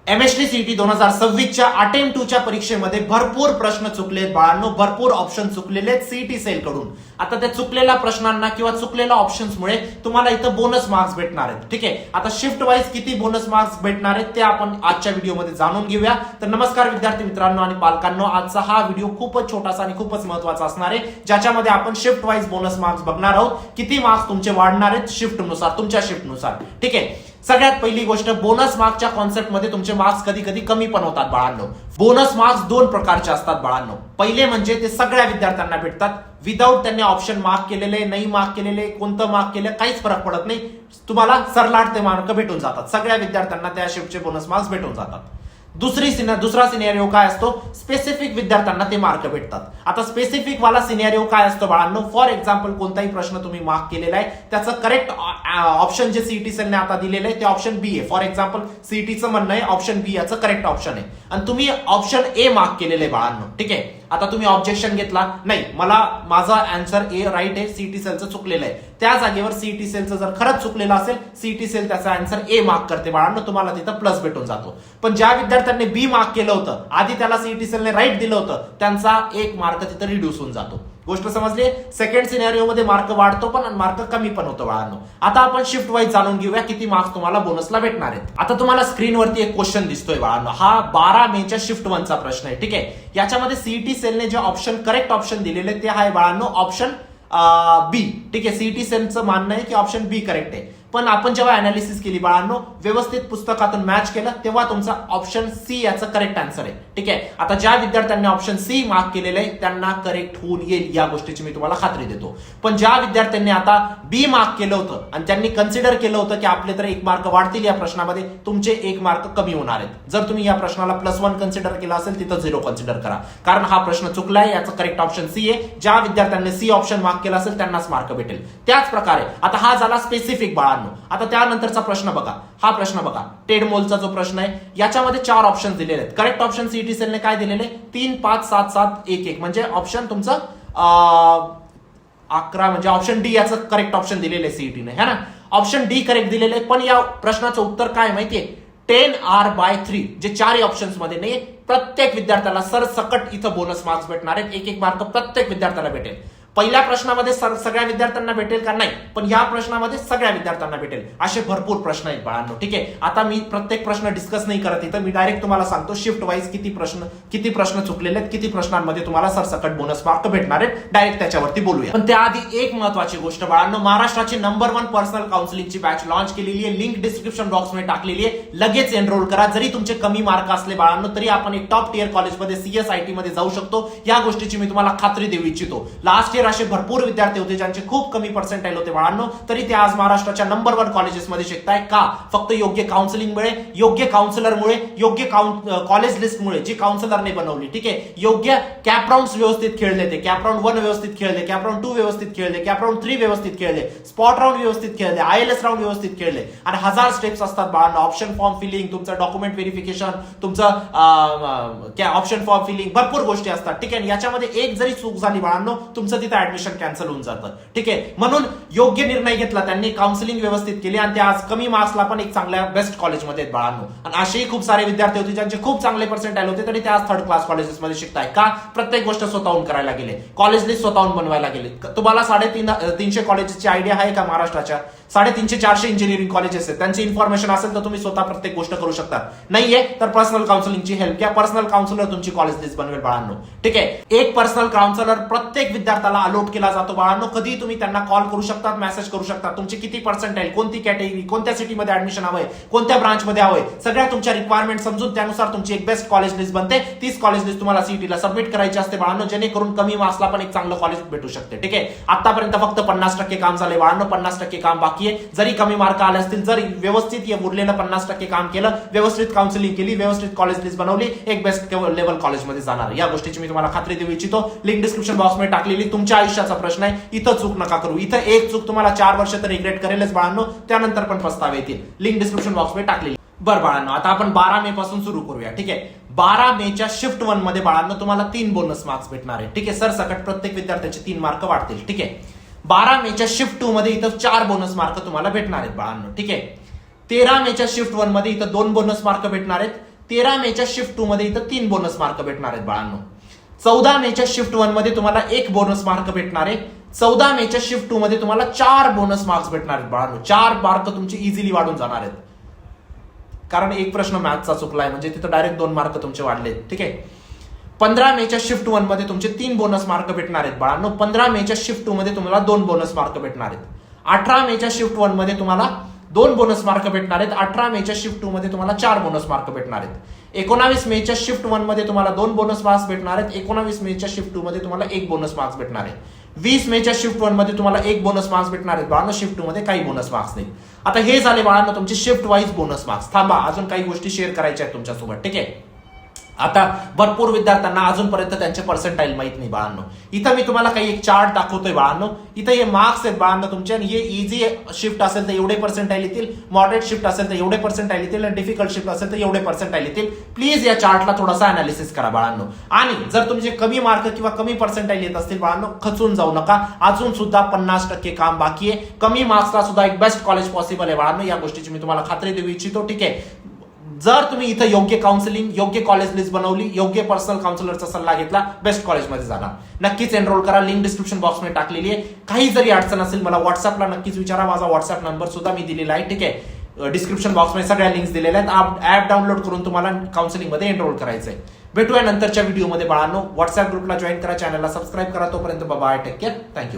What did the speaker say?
MST CET 2026च्या attempt 2च्या परीक्षेमध्ये भरपूर प्रश्न चुकलेत बाळांनो, भरपूर ऑप्शन चुकलेले आहेत सीईटी सेल कडून. आता त्या चुकलेल्या प्रश्नांना किंवा चुकलेल्या ऑप्शन्समुळे तुम्हाला इथं बोनस मार्क्स भेटणार आहेत. ठीक आहे, आता शिफ्ट वाईज किती बोनस मार्क्स भेटणार आहेत ते आपण आजच्या व्हिडिओमध्ये जाणून घेऊया. तर नमस्कार विद्यार्थी मित्रांनो आणि पालकांनो, आजचा हा व्हिडिओ खूपच छोटासा आणि खूपच महत्त्वाचा असणार आहे, ज्याच्यामध्ये आपण शिफ्ट वाईज बोनस मार्क्स बघणार आहोत. किती मार्क्स तुमचे वाढणार आहेत शिफ्टनुसार, तुमच्या शिफ्टनुसार. ठीक आहे, सगळ्यात पहिली गोष्ट, बोनस मार्क्सच्या कॉन्सेप्टमध्ये तुमचे मार्क्स कधी कधी कमी पण होतात बाळांनो. बोनस मार्क्स दोन प्रकारचे असतात बाळांनो. पहिले म्हणजे ते सगळ्या विद्यार्थ्यांना भेटतात, विदाऊट त्यांनी ऑप्शन मार्क केलेले, नाही मार्क केलेले, कोणतं मार्क केलं काहीच फरक पडत नाही, तुम्हाला सरलाट ते मार्क भेटून जातात. सगळ्या विद्यार्थ्यांना त्या शिफ्टचे बोनस मार्क्स भेटून जातात. दुसरा सिनेरिओ काय असतो, स्पेसिफिक विद्यार्थ्यांना ते मार्क भेटतात. आता स्पेसिफिक वाला सिनेरिओ काय असतो बाळांनो, फॉर एक्झाम्पल कोणताही प्रश्न तुम्ही मार्क केलेला आहे, त्याचं करेक्ट ऑप्शन जे सीईटी सेलने आता दिलेलं आहे ते ऑप्शन बी आहे. फॉर एक्झाम्पल सीईटीचं म्हणणं आहे ऑप्शन बी याचं करेक्ट ऑप्शन आहे आणि तुम्ही ऑप्शन ए मार्क केलेलं आहे बाळांनो. ठीक आहे, आता तुम्ही ऑब्जेक्शन घेतला, नाही मला माझा आन्सर ए राईट आहे, सीईटी सेलचं चुकलेलं आहे. त्या जागेवर सीईटी सेलचं जर खरंच चुकलेलं असेल, सीईटी सेल त्याचा आन्सर ए मार्क करते बाळांनो, तुम्हाला तिथं प्लस भेटून जातो. पण ज्या विद्यार्थ्यांनी बी मार्क केलं होतं, आधी त्याला सीईटी सेलने राईट दिलं होतं, त्यांचा एक मार्क तिथं रिड्यूस होऊन जातो. गोष्ट समजली. सेकंड सिनेरिओ मध्ये मार्क वाढतो पण आणि मार्क कमी पण होतो बाळांनो. आता आपण शिफ्ट वाईज जाणून घेऊया किती मार्क्स तुम्हाला बोनसला भेटणार आहेत. आता तुम्हाला स्क्रीनवरती एक क्वेश्चन दिसतोय बाळांनो, हा 12 मेच्या शिफ्ट 1चा प्रश्न आहे. ठीक आहे, याच्यामध्ये सीईटी सेलने जे ऑप्शन करेक्ट ऑप्शन दिलेले ते आहे बाळांनो ऑप्शन बी. ठीक आहे, सीईटी सेलचं मानणं आहे की ऑप्शन बी करेक्ट आहे, पण आपण जेव्हा अनालिसिस केली बाळांनो, व्यवस्थित पुस्तकातून मॅच केलं, तेव्हा तुमचा ऑप्शन सी याचं करेक्ट आन्सर आहे. ठीक आहे, आता ज्या विद्यार्थ्यांनी ऑप्शन सी मार्क केलेलं आहे त्यांना करेक्ट होऊन येईल या गोष्टीची मी तुम्हाला खात्री देतो. पण ज्या विद्यार्थ्यांनी आता बी मार्क केलं होतं आणि त्यांनी कन्सिडर केलं होतं की आपले तर एक मार्क वाढतील या प्रश्नामध्ये, तुमचे एक मार्क कमी होणार आहेत. जर तुम्ही या प्रश्नाला +1 कन्सिडर केला असेल, तिथं 0 कन्सिडर करा, कारण हा प्रश्न चुकलाय. याचं करेक्ट ऑप्शन सी आहे. ज्या विद्यार्थ्यांनी सी ऑप्शन मार्क केला असेल त्यांनाच मार्क भेटेल. त्याच प्रकारे आता हा झाला स्पेसिफिक बाळांनो. आता त्यानंतरचा प्रश्न बघा, हा प्रश्न बघा, टेड मोलचा जो प्रश्न आहे, याच्यामध्ये 4 ऑप्शन दिलेले आहेत. करेक्ट ऑप्शन सीईटी सेलने काय दिलेले, 3, 5, 7, 7, 1, 1 म्हणजे ऑप्शन तुमचं 11 म्हणजे ऑप्शन डी याचं करेक्ट ऑप्शन दिलेलं आहे सीईटीने, है ना. ऑप्शन डी करेक्ट दिलेलं आहे, पण या प्रश्नाचं उत्तर काय माहितीये, 10r/3 जे 4 ऑप्शन्स मध्ये नाही. प्रत्येक विद्यार्थ्याला सरसकट इथं बोनस मार्क्स भेटणार आहेत, एक एक मार्क प्रत्येक विद्यार्थ्याला भेटेल. पहिल्या प्रश्नामध्ये सगळ्या विद्यार्थ्यांना भेटेल का, नाही, पण या प्रश्नामध्ये सगळ्या विद्यार्थ्यांना भेटेल. असे भरपूर प्रश्न आहेत बाळांनो. ठीक आहे, आता मी प्रत्येक प्रश्न डिस्कस नाही करत इथं, मी डायरेक्ट तुम्हाला सांगतो शिफ्ट वाईज किती प्रश्न चुकलेले आहेत, किती प्रश्नांमध्ये तुम्हाला सरसकट बोनस मार्क भेटणार आहेत. डायरेक्ट त्याच्यावरती बोलूया. पण त्याआधी एक महत्वाची गोष्ट बाळांनो, महाराष्ट्राची नंबर 1 पर्सनल काउन्सिलिंगची बॅच लॉन्च केलेली आहे. लिंक डिस्क्रिप्शन बॉक्समध्ये टाकलेली आहे, लगेच एनरोल करा. जरी तुमचे कमी मार्क असले बाळांनो, तरी आपण एक टॉप टियर कॉलेजमध्ये CSIT मध्ये जाऊ शकतो. या गोष्टीची मी तुम्हाला खात्री देऊ इच्छितो. लास्ट इयर असे भरपूर विद्यार्थी होते ज्यांचे खूप कमी पर्सेंटाईल होते बाळांनो, तरी ते आज महाराष्ट्राच्या नंबर 1 कॉलेजेसमध्ये शिकताय. का? फक्त योग्य काउन्सिलिंगमुळे, योग्य काउन्सिलरमुळे, योग्य कॉलेज लिस्टमुळे जी काउन्सिलरने बनवली. ठीक आहे, योग्य कॅप राउंड व्यवस्थित खेळले, ते कॅप राउंड 1 व्यवस्थित खेळले, कॅप राउंड 2 व्यवस्थित खेळले, कॅप राउंड 3 व्यवस्थित खेळले, स्पॉट राउंड व्यवस्थित खेळले, ILS राउंड व्यवस्थित खेळले. आणि 1000 स्टेप्स असतात बाळांनो. ऑप्शन फॉर्म फिलिंग, तुमचं डॉक्युमेंट व्हेरिफिकेशन, तुमचं ऑप्शन फॉर्म फिलिंग, भरपूर गोष्टी असतात. ठीक आहे, याच्यामध्ये एक जरी चूक झाली बाळांनो, तुमचं तिथं ऍडमिशन कॅन्सल होऊन जातं. ठीक आहे, म्हणून योग्य निर्णय घेतला त्यांनी, काउन्सिलिंग व्यवस्थित केली आणि ते आज कमी मार्क्सला पण एक चांगल्या बेस्ट कॉलेजमध्ये आहेत बाळांनो. आणि असेही खूप सारे विद्यार्थी होते ज्यांचे खूप चांगले पर्सेंटाईल होते, तरी ते आज 3rd क्लास कॉलेजेसमध्ये शिकताय. का? प्रत्येक गोष्ट स्वतःहून करायला गेले, कॉलेज लिस्ट स्वतःहून बनवायला गेले. तुम्हाला 350 कॉलेजची आयडिया आहे का महाराष्ट्राच्या? 350-400 इंजिनिअरिंग कॉलेजेस आहेत, त्यांची इन्फॉर्मेशन असेल तर तुम्ही स्वतः प्रत्येक गोष्ट करू शकता. नाहीये तर पर्सनल काउन्सिलिंगची हेल्प घ्या. पर्सनल काउन्सिलर तुमची कॉलेज लिस्ट बनवेल बाळांनो. ठीक आहे, एक पर्सनल काउन्सिलर प्रत्येक विद्यार्थ्याला अलॉट केला जातो बाळांनो. कधी तुम्ही त्यांना कॉल करू शकतात, मेसेज करू शकतात. तुमची किती पर्सेंटाईल, कोणती कॅटेगरी, कोणत्या सिटीमध्ये ऍडमिशन हवंय, कोणत्या ब्रांचमध्ये हवंय, सगळ्या तुमच्या रिक्वायरमेंट समजून त्यानुसार तुमची एक बेस्ट कॉलेज लिस्ट बनते. तीच कॉलेज लिस्ट तुम्हाला सीईटीला सबमिट करायची असते बाळांनो, जेणेकरून कमी मार्क्सला पण एक चांगलं कॉलेज भेटू शकते. ठीक आहे, आतापर्यंत फक्त 50% काम झाले बाळांनो, 50% काम बाकी आहे. जरी कमी मार्क आले असतील, जर व्यवस्थित उरलेलं 50% काम केलं, व्यवस्थित काउन्सिलिंग केली, व्यवस्थित कॉलेज लिस्ट बनवली, एक बेस्ट लेवल कॉलेजमध्ये जाणार. या गोष्टीची मी तुम्हाला खात्री देऊ इच्छितो. लिंक डिस्क्रिप्शन बॉक्समध्ये टाकलेली. तुमच्या आयुष्याचा प्रश्न आहे, इथं चूक नका करू. इथं एक चूक तुम्हाला 4 वर्ष तर रिग्रेट करेलच बाळांनो, त्यानंतर पण पस्तावे येतील. लिंक डिस्क्रिप्शन बॉक्समध्ये टाकलेली. बरं बाळांनो, आता आपण 12 मे पासून सुरू करूया. ठीक आहे, 12 मेच्या शिफ्ट 1 मध्ये बाळांनो तुम्हाला 3 बोनस मार्क्स भेटणार आहे. ठीक आहे, सरसकट प्रत्येक विद्यार्थ्याचे 3 मार्क वाढतील. ठीक आहे, 12 मेच्या शिफ्ट 2 मध्ये इथं 4 बोनस मार्क तुम्हाला भेटणार आहेत बाळांनो. ठीक आहे, 13 मेच्या शिफ्ट 1 मध्ये इथं 2 बोनस मार्क भेटणार आहेत. 13 मेच्या शिफ्ट 2 मध्ये इथं 3 बोनस मार्क भेटणार आहेत बाळांनो. 14 मेच्या शिफ्ट 1 मध्ये तुम्हाला 1 बोनस मार्क भेटणार आहे. 14 मेच्या शिफ्ट 2 मध्ये तुम्हाला 4 बोनस मार्क्स भेटणार आहेत बाळांनो. 4 मार्क तुमचे इझिली वाढून जाणार आहेत, कारण एक प्रश्न मॅथचा चुकलाय म्हणजे तिथं डायरेक्ट 2 मार्क तुमचे वाढले. ठीक आहे. 15 मेच्या शिफ्ट 1 मध्ये तुमचे 3 बोनस मार्क भेटणार आहेत बाळांनो. 15 मेच्या शिफ्ट 2 मध्ये तुम्हाला 2 बोनस मार्क भेटणार आहेत. 18 मेच्या शिफ्ट 1 मध्ये तुम्हाला 2 बोनस मार्क भेटणार आहेत. 18 मेच्या शिफ्ट 2 मध्ये तुम्हाला 4 बोनस मार्क भेटणार आहेत. 19 मेच्या शिफ्ट 1 मध्ये तुम्हाला 2 बोनस मार्क्स भेटणार आहेत. 19 मेच्या शिफ्ट 2 मध्ये तुम्हाला 1 बोनस मार्क्स भेटणार आहे. 20 मेच्या शिफ्ट 1 मध्ये तुम्हाला 1 बोनस मार्क्स भेटणार आहेत बाळांनो. शिफ्ट 2 मध्ये काही बोनस मार्क्स नाही. आता हे झाले बाळांनो तुमचे शिफ्ट वाईज बोनस मार्क्स. थांबा, अजून काही गोष्टी शेअर करायच्या आहेत तुमच्यासोबत. ठीक आहे. आता भरपूर विद्यार्थ्यांना अजूनपर्यंत त्यांचे पर्सेंटाईल माहित नाही बाळांनो. इथं मी तुम्हाला काही एक चार्ट दाखवतोय बाळांनो. इथं हे मार्क्स आहेत बाळांनो तुमचे, आणि हे इझी शिफ्ट असेल तर एवढे पर्सेंटाईल येतील, मॉडरेट शिफ्ट असेल तर एवढे पर्सेंटाईल येतील, आणि डिफिकल्ट शिफ्ट असेल तर एवढे पर्सेंटाईल येतील. प्लीज या चार्टला थोडासा अनालिसिस करा बाळांनो. आणि जर तुमचे कमी मार्क किंवा कमी पर्सेंटाईल येत असतील बाळांनो, खचून जाऊ नका. अजून सुद्धा 50% काम बाकी आहे. कमी मार्क्सला सुद्धा एक बेस्ट कॉलेज पॉसिबल आहे बाळांनो. या गोष्टीची मी तुम्हाला खात्री देऊ इच्छितो. ठीक आहे. जर तुम्ही इथं योग्य काउन्सिलिंग, योग्य कॉलेज लिस्ट बनवली, योग्य पर्सनल काउन्सिलरचा सल्ला घेतला, बेस्ट कॉलेजमध्ये जाणार. नक्कीच एनरोल करा. लिंक डिस्क्रिप्शन बॉक्समध्ये टाकलेली आहे. काही जरी अडचण असेल मला व्हॉट्सअपला नक्कीच विचारा. माझा व्हॉट्सअप नंबर सुद्धा मी दिलेला आहे. ठीक आहे. डिस्क्रिप्शन बॉक्समध्ये सगळ्या लिंक्स दिलेल्या आहेत. ऍप डाउनलोड करून तुम्हाला काउन्सिलिंगमध्ये एनरोल करायचंय. भेटूया नंतरच्या व्हिडिओमध्ये बाळांनो. व्हॉट्सअप ग्रुपला जॉईन करा, चॅनलला सबस्क्राईब करा. तोपर्यंत बाय, टेक केअर, थँक्यू.